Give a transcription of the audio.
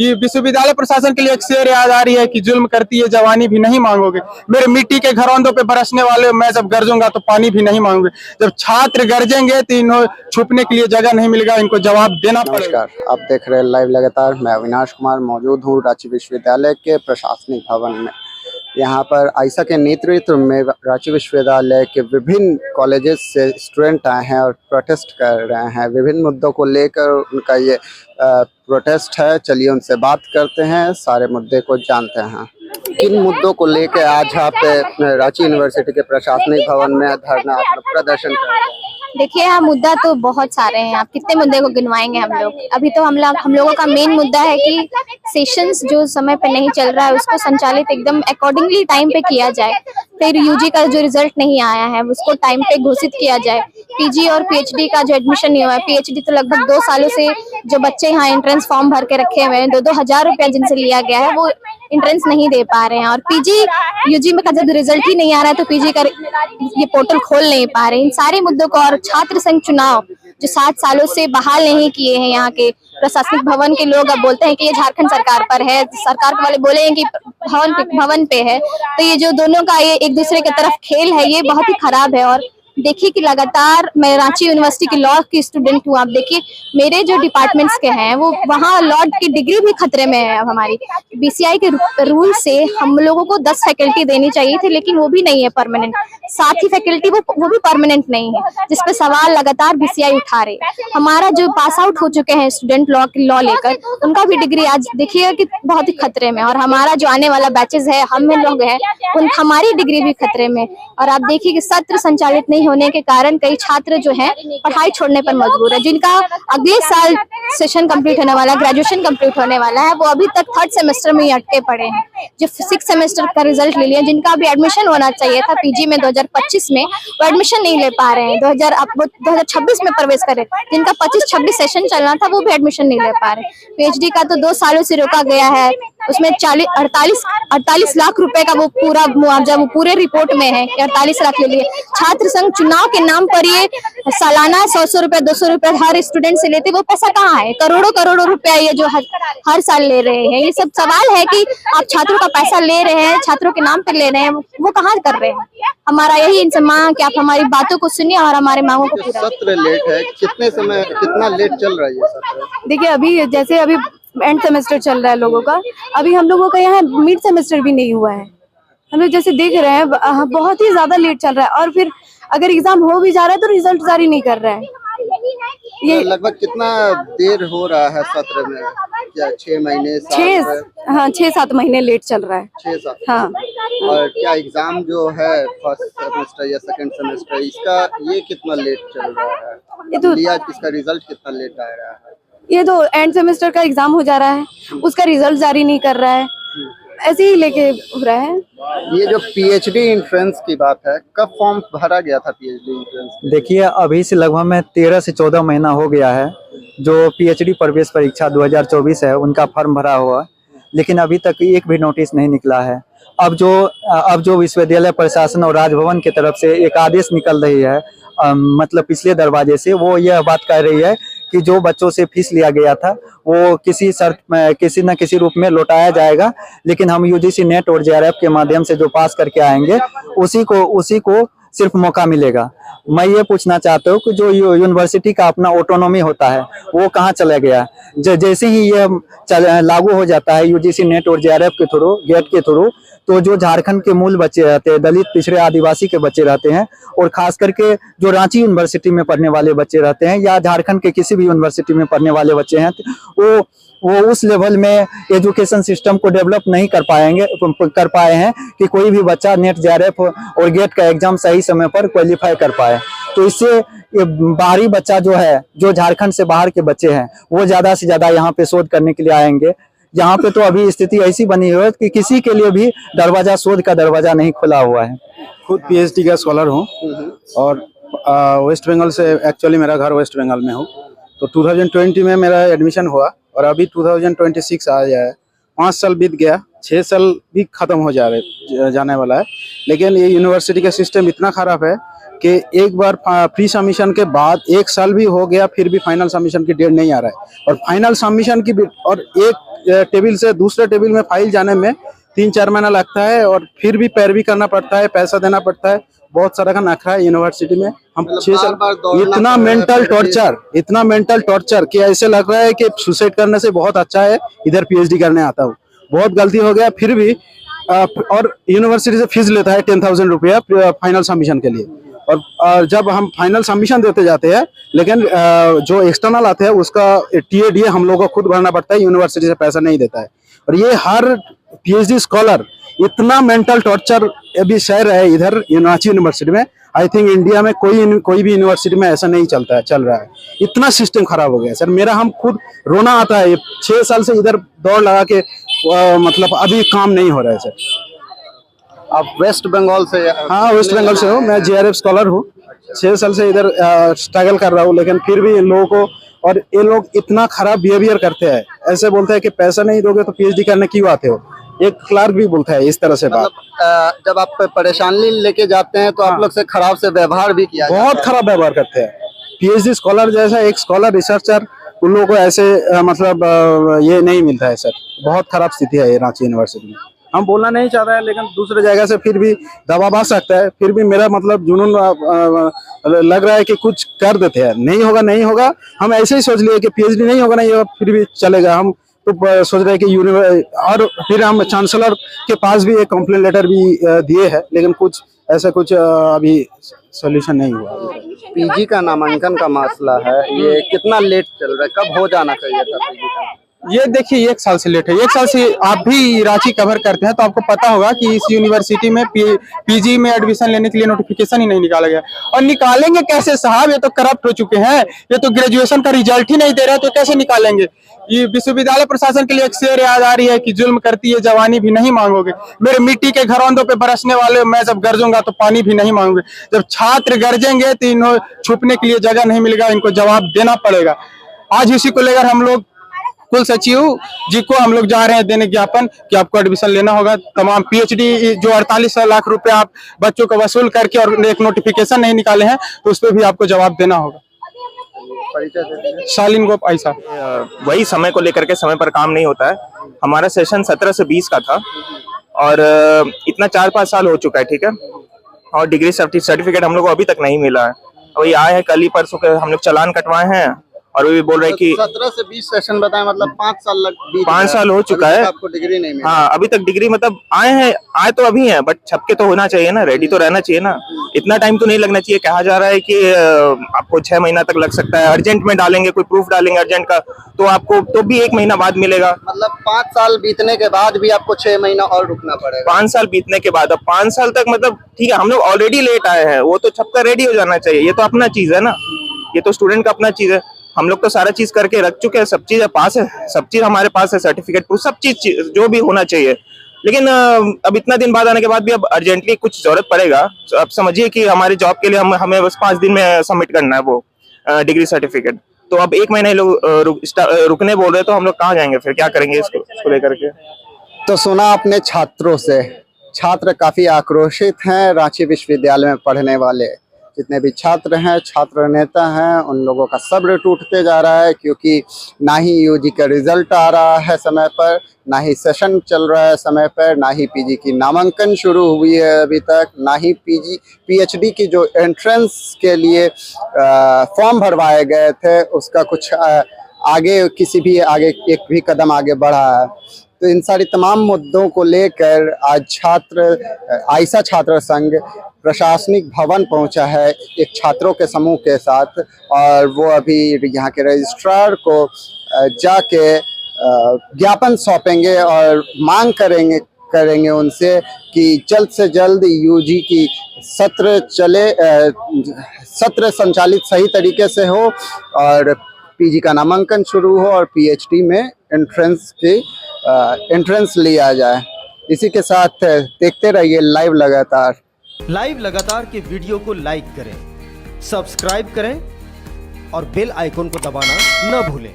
कि विश्वविद्यालय प्रशासन के लिए एक शेर याद आ रही है कि जुल्म करती है जवानी भी नहीं मांगोगे, मेरे मिट्टी के घरौंदों पे बरसने वाले मैं जब गरजूंगा तो पानी भी नहीं मांगोगे। जब छात्र गरजेंगे तो इन्हें छुपने के लिए जगह नहीं मिलेगा, इनको जवाब देना पड़ेगा। नमस्कार, आप देख रहे हैं लाइव लगातार। मैं अविनाश कुमार मौजूद हूँ रांची विश्वविद्यालय के प्रशासनिक भवन में। यहाँ पर आयशा के नेतृत्व में रांची विश्वविद्यालय के विभिन्न कॉलेजेस से स्टूडेंट आए हैं और प्रोटेस्ट कर रहे हैं। विभिन्न मुद्दों को लेकर उनका ये प्रोटेस्ट है। चलिए उनसे बात करते हैं, सारे मुद्दे को जानते हैं। किन मुद्दों को लेकर आज आप रांची यूनिवर्सिटी के प्रशासनिक भवन में धरना प्रदर्शन कर रहे हैं? देखिए, यहाँ मुद्दा तो बहुत सारे हैं, आप कितने मुद्दे को गिनवाएंगे हम लोग। अभी तो हम लोगों का मेन मुद्दा है कि सेशंस जो समय पे नहीं चल रहा है उसको संचालित एकदम अकॉर्डिंगली टाइम पे किया जाए। फिर यूजी का जो रिजल्ट नहीं आया है उसको टाइम पे घोषित किया जाए। पीजी और पीएचडी का जो एडमिशन नहीं हुआ है, पीएचडी तो लगभग 2 सालों से जो बच्चे यहाँ एंट्रेंस फॉर्म भर के रखे हुए हैं, 2-2 हजार रुपया जिनसे लिया गया है, वो एंट्रेंस नहीं दे पा रहे हैं। और पीजी यूजी में का जब रिजल्ट ही नहीं आ रहा है तो पीजी का ये पोर्टल खोल नहीं पा रहे। इन सारे मुद्दों को, और छात्र संघ चुनाव जो 7 सालों से बहाल नहीं किए हैं यहाँ के प्रशासनिक भवन के लोग, अब बोलते हैं कि ये झारखंड सरकार पर है, सरकार वाले बोले हैं कि भवन पे है। तो ये जो दोनों का ये एक दूसरे की तरफ खेल है, ये बहुत ही खराब है। और देखिए कि लगातार मैं रांची यूनिवर्सिटी की लॉ की स्टूडेंट हूँ। आप देखिए मेरे जो डिपार्टमेंट्स के हैं वो वहाँ लॉ की डिग्री भी खतरे में है। अब हमारी बीसीआई के रूल से हम लोगों को 10 फैकल्टी देनी चाहिए थे, लेकिन वो भी नहीं है परमानेंट। 7 ही फैकल्टी वो भी परमानेंट नहीं है, जिसपे सवाल लगातार बीसीआई उठा रहे। हमारा जो पास आउट हो चुके हैं स्टूडेंट लॉ लेकर, उनका भी डिग्री आज देखिएगा कि बहुत ही खतरे में। और हमारा जो आने वाला बैचेस है, हम लोग हैं, हमारी डिग्री भी खतरे में। और आप देखिए कि सत्र संचालित नहीं होने के कारण कई छात्र जो हैं पढ़ाई छोड़ने पर मजबूर है। जिनका अगले साल सेशन कंप्लीट होने वाला है, ग्रेजुएशन कंप्लीट होने वाला है, वो अभी तक 3rd सेमेस्टर में ही अटके पड़े हैं। जो 6th सेमेस्टर का रिजल्ट ले लिया, जिनका अभी एडमिशन होना चाहिए था पीजी में 2025 में, वो एडमिशन नहीं ले पा रहे हैं। 2026 में प्रवेश करे, जिनका 25-26 सेशन चलना था वो भी एडमिशन नहीं ले पा रहे। पीएचडी का तो 2 सालों से रोका गया है, उसमें 48 लाख रुपए का वो पूरा मुआवजा वो पूरे रिपोर्ट में है कि 48 लाख ले लिए। छात्र संघ चुनाव के नाम पर ये सालाना 100 रुपए 200 रुपए हर स्टूडेंट से लेते, वो पैसा कहाँ है? करोड़ों रुपया ये जो हर साल ले रहे हैं। ये सब सवाल है कि आप छात्रों का पैसा ले रहे हैं, छात्रों के नाम पर ले रहे हैं, वो कहाँ कर रहे हैं? हमारा यही इनसे मांग कि आप हमारी बातों को सुनिए और हमारे मांगों को पूरा। सत्र लेट है, कितना लेट चल रहा है ये सत्र? देखिए, अभी एंड सेमेस्टर चल रहा है लोगों का, अभी हम लोगों का यहाँ मिड सेमेस्टर भी नहीं हुआ है। हम लोग जैसे देख रहे हैं बहुत ही ज्यादा लेट चल रहा है। और फिर अगर एग्जाम हो भी जा रहा है तो रिजल्ट जारी नहीं कर रहा है। ये लगभग कितना देर हो रहा है सत्र में? क्या 6 महीने? 6-7 महीने लेट चल रहा है। 6-7? हाँ। और क्या एग्जाम जो है फर्स्ट सेमेस्टर या सेकंड सेमेस्टर, इसका ये कितना लेट चल रहा है? ये तो इसका रिजल्ट कितना लेट आ रहा है? ये तो एंड सेमेस्टर का एग्जाम हो जा रहा है, उसका रिजल्ट जारी नहीं कर रहा है, ऐसे ही लेके हो रहा है। ये जो पीएचडी एंट्रेंस की बात है, कब फॉर्म भरा गया था पीएचडी एंट्रेंस? देखिए, अभी से लगभग में 13 से 14 महीना हो गया है जो पीएचडी प्रवेश परीक्षा 2024 है उनका फॉर्म भरा हुआ, लेकिन अभी तक एक भी नोटिस नहीं निकला है। अब जो विश्वविद्यालय प्रशासन और राजभवन की तरफ से एक आदेश निकल रही है, मतलब पिछले दरवाजे से, वो यह बात कह रही है कि जो बच्चों से फीस लिया गया था वो किसी शर्त में किसी न किसी रूप में लौटाया जाएगा, लेकिन हम यूजीसी नेट और जेआरएफ के माध्यम से जो पास करके आएंगे उसी को सिर्फ मौका मिलेगा। मैं ये पूछना चाहता हूँ कि जो यूनिवर्सिटी का अपना ऑटोनॉमी होता है वो कहाँ चला गया? जैसे ही ये लागू हो जाता है यूजीसी नेट और जेआरएफ के थ्रू, गेट के थ्रू, तो जो झारखंड के मूल बच्चे रहते हैं, दलित पिछड़े आदिवासी के बच्चे रहते हैं, और खास करके जो रांची यूनिवर्सिटी में पढ़ने वाले बच्चे रहते हैं या झारखंड के किसी भी यूनिवर्सिटी में पढ़ने वाले बच्चे हैं, वो उस लेवल में एजुकेशन सिस्टम को डेवलप नहीं कर पाए हैं कि कोई भी बच्चा नेट जेआरएफ और गेट का एग्जाम सही समय पर क्वालिफाई कर पाए। तो इससे ये बाहरी बच्चा जो झारखंड से बाहर के बच्चे हैं वो ज्यादा से ज्यादा यहाँ पे शोध करने के लिए आएंगे। यहाँ पे तो अभी स्थिति ऐसी बनी हुई है कि किसी के लिए भी शोध का दरवाजा नहीं खुला हुआ है। खुद पीएचडी का स्कॉलर हूँ और वेस्ट बंगाल से, एक्चुअली मेरा घर वेस्ट बंगाल में हो। तो 2020 में मेरा एडमिशन हुआ और अभी 2026 आ गया है। 5 साल बीत गया, 6 साल भी खत्म हो जाने वाला है। लेकिन ये यूनिवर्सिटी का सिस्टम इतना खराब है कि एक बार प्री सबमिशन के बाद 1 साल भी हो गया फिर भी फाइनल सबमिशन की डेट नहीं आ रहा है, और फाइनल सबमिशन की और एक टेबल से दूसरे टेबल में फाइल जाने में 3-4 महीना लगता है, और फिर भी पैरवी करना पड़ता है, पैसा देना पड़ता है, बहुत सारा का नखरा है यूनिवर्सिटी में। हम 6 साल इतना मेंटल टॉर्चर कि ऐसे लग रहा है कि सुसाइड करने से बहुत अच्छा है इधर पीएचडी करने आता हूँ। बहुत गलती हो गया फिर भी और यूनिवर्सिटी से फीस लेता है 10,000 रुपया फाइनल सबमिशन के लिए, और जब हम फाइनल सबमिशन देते जाते हैं लेकिन जो एक्सटर्नल आते हैं उसका टीएडीए हम लोगों को खुद भरना पड़ता है, यूनिवर्सिटी से पैसा नहीं देता है। और ये हर पीएचडी स्कॉलर इतना मेंटल टॉर्चर अभी सह रहा है इधर रांची यूनिवर्सिटी में। आई थिंक इंडिया में कोई भी यूनिवर्सिटी में ऐसा नहीं चल रहा है, इतना सिस्टम खराब हो गया सर। मेरा हम खुद रोना आता है, 6 साल से इधर दौड़ लगा के मतलब अभी काम नहीं हो रहा है सर। आप वेस्ट बंगाल से? हाँ, वेस्ट बंगाल से हूँ मैं, जेआरएफ स्कॉलर हूँ। 6 साल से इधर स्ट्रगल कर रहा हूँ, लेकिन फिर भी इन लोगों को, और ये लोग इतना खराब बिहेवियर करते हैं, ऐसे बोलते हैं कि पैसा नहीं दोगे तो पीएचडी करने क्यों आते हो। एक क्लार्क भी बोलता है इस तरह से बात। जब आप परेशानी लेके जाते हैं तो आप लोग से खराब से व्यवहार भी किया बहुत खराब व्यवहार करते हैं। पीएचडी स्कॉलर जैसा एक स्कॉलर रिसर्चर उन लोगों को ऐसे मतलब ये नहीं मिलता है सर। बहुत खराब स्थिति है ये रांची यूनिवर्सिटी में। हम बोलना नहीं चाहते हैं, लेकिन दूसरे जगह से फिर भी दबाव आ सकता है। फिर भी मेरा मतलब जुनून लग रहा है कि कुछ कर देते हैं। नहीं होगा हम ऐसे ही सोच लिए कि पीएचडी नहीं होगा, नहीं होगा, फिर भी चलेगा। हम तो सोच रहे हैं कि और फिर हम चांसलर के पास भी एक कंप्लेंट लेटर भी दिए हैं, लेकिन कुछ ऐसा कुछ अभी सॉल्यूशन नहीं हुआ। पीजी का नामांकन का मसला है, ये कितना लेट चल रहा है, कब हो जाना चाहिए था पीजी का? ये देखिए 1 साल से लेट है। 1 साल से आप भी रांची कवर करते हैं तो आपको पता होगा कि इस यूनिवर्सिटी में पीजी में एडमिशन लेने के लिए नोटिफिकेशन ही नहीं निकाला गया। और निकालेंगे कैसे साहब, ये तो करप्ट हो चुके हैं। ये तो ग्रेजुएशन का रिजल्ट ही नहीं दे रहे तो कैसे निकालेंगे। ये विश्वविद्यालय प्रशासन के लिए एक शेर याद आ रही है कि जुल्म करती है जवानी भी नहीं मांगोगे। मेरे मिट्टी के घरौंदों पे बरसने वाले मैं जब गरजूंगा तो पानी भी नहीं मांगोगे। जब छात्र गरजेंगे तो इन्हें छुपने के लिए जगह नहीं मिलेगा, इनको जवाब देना पड़ेगा। आज इसी को लेकर हम लोग कुल सचिव जी को हम लोग जा रहे हैं देने ज्ञापन कि आपको एडमिशन लेना होगा। तमाम पीएचडी जो 48 लाख रुपए आप बच्चों को वसूल करके और एक नोटिफिकेशन नहीं निकाले हैं तो उस पर भी आपको जवाब देना होगा। शालीन गोप ऐसा वही समय को लेकर के समय पर काम नहीं होता है। हमारा सेशन 17 से 20 का था और इतना 4-5 साल हो चुका है, ठीक है। और डिग्री सर्टिफिकेट हम लोग को अभी तक नहीं मिला है। वही आए हैं कल ही परसों के, हम लोग चालान कटवाए हैं और वो भी बोल रहे हैं कि 17 से 20 सेशन बताएं, मतलब 5 साल हो चुका है। आपको डिग्री नहीं मिली? हाँ, अभी तक डिग्री मतलब आए तो अभी हैं, बट छपके तो होना चाहिए ना, रेडी तो रहना चाहिए ना। इतना टाइम तो नहीं लगना चाहिए। कहा जा रहा है कि आपको 6 महीना तक लग सकता है। अर्जेंट में डालेंगे, कोई प्रूफ डालेंगे अर्जेंट का तो आपको तो भी 1 महीना बाद मिलेगा। मतलब 5 साल बीतने के बाद भी आपको 6 महीना और रुकना पड़ेगा। 5 साल बीतने के बाद, अब 5 साल तक मतलब ठीक है, हम लोग ऑलरेडी लेट आए हैं, वो तो छपकर रेडी हो जाना चाहिए। ये तो अपना चीज है ना, ये तो स्टूडेंट का अपना चीज है। हम लोग तो सारा चीज करके रख चुके हैं, सब चीज पास है, सब चीज हमारे पास है, सर्टिफिकेट प्रूफ सब चीज जो भी होना चाहिए। लेकिन अब इतना दिन बाद आने के बाद भी अब अर्जेंटली कुछ जरूरत पड़ेगा। तो अब समझिए कि हमारे जॉब के लिए हमें बस 5 दिन में सबमिट करना है वो डिग्री सर्टिफिकेट। तो अब 1 महीना लोग रुकने बोल रहे हैं, तो हम लोग कहाँ जाएंगे फिर, क्या करेंगे इसको लेकर के। तो सुना अपने छात्रों से, छात्र काफी आक्रोशित हैं। रांची विश्वविद्यालय में पढ़ने वाले जितने भी छात्र हैं, छात्र नेता हैं, उन लोगों का सब्र टूटते जा रहा है, क्योंकि ना ही यूजी का रिजल्ट आ रहा है समय पर, ना ही सेशन चल रहा है समय पर, ना ही पीजी की नामांकन शुरू हुई है अभी तक, ना ही पीएचडी की जो एंट्रेंस के लिए फॉर्म भरवाए गए थे उसका कुछ आगे एक भी कदम आगे बढ़ा है। तो इन सारी तमाम मुद्दों को लेकर आज आइसा छात्र संघ प्रशासनिक भवन पहुंचा है एक छात्रों के समूह के साथ, और वो अभी यहाँ के रजिस्ट्रार को जाके ज्ञापन सौंपेंगे और मांग करेंगे उनसे कि जल्द से जल्द यूजी की सत्र संचालित सही तरीके से हो और पीजी का नामांकन शुरू हो और पीएचडी में एंट्रेंस लिया जाए। इसी के साथ देखते रहिए लाइव लगातार के वीडियो को लाइक करें, सब्सक्राइब करें और बेल आइकन को दबाना न भूलें।